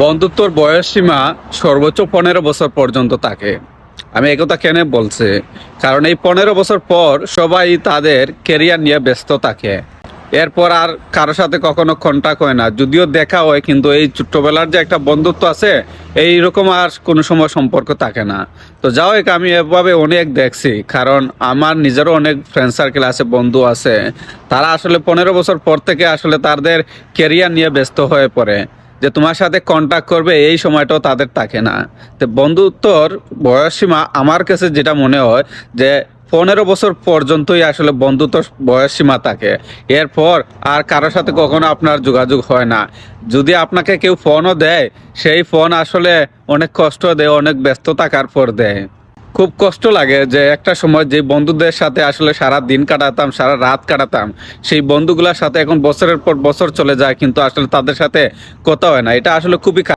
বন্ধুত্বর বয়স সীমা সর্বোচ্চ 15 বছর পর্যন্ত থাকে। আমি একথা কেন বলছি, কারণ এই 15 বছর পর সবাই তাদের কেরিয়ার নিয়ে ব্যস্ত থাকে। এরপর আর কারো সাথে কখনো কন্টাক্ট হয় না, যদিও দেখা হয়, কিন্তু এই ছোট্টবেলার যে একটা বন্ধুত্ব আছে এইরকম আর কোনো সময় সম্পর্ক থাকে না। তো যাও হোক, আমি এভাবে অনেক দেখছি, কারণ আমার নিজেরও অনেক ফ্রেন্ড সার্কেল আছে, বন্ধু আছে, তারা আসলে 15 বছর পর থেকে আসলে তাদের কেরিয়ার নিয়ে ব্যস্ত হয়ে পড়ে। যে তোমার সাথে কন্টাক্ট করবে এই সময়টাও তাদের থাকে না। তো বন্ধুত্বর বয়সসীমা আমার কাছে যেটা মনে হয় যে 15 বছর পর্যন্তই আসলে বন্ধুত্ব বয়সসীমা থাকে। এরপর আর কারোর সাথে কখনো আপনার যোগাযোগ হয় না। যদি আপনাকে কেউ ফোনও দেয়, সেই ফোন আসলে অনেক কষ্ট দেয়, অনেক ব্যস্ত থাকার পর দেয়। খুব কষ্ট লাগে যে একটা সময় যে বন্ধুদের সাথে আসলে সারা দিন কাটাতাম, সারা রাত কাটাতাম, সেই বন্ধুগুলোর সাথে এখন বছরের পর বছর চলে যায়, কিন্তু আসলে তাদের সাথে কথা হয় না। এটা আসলে খুবই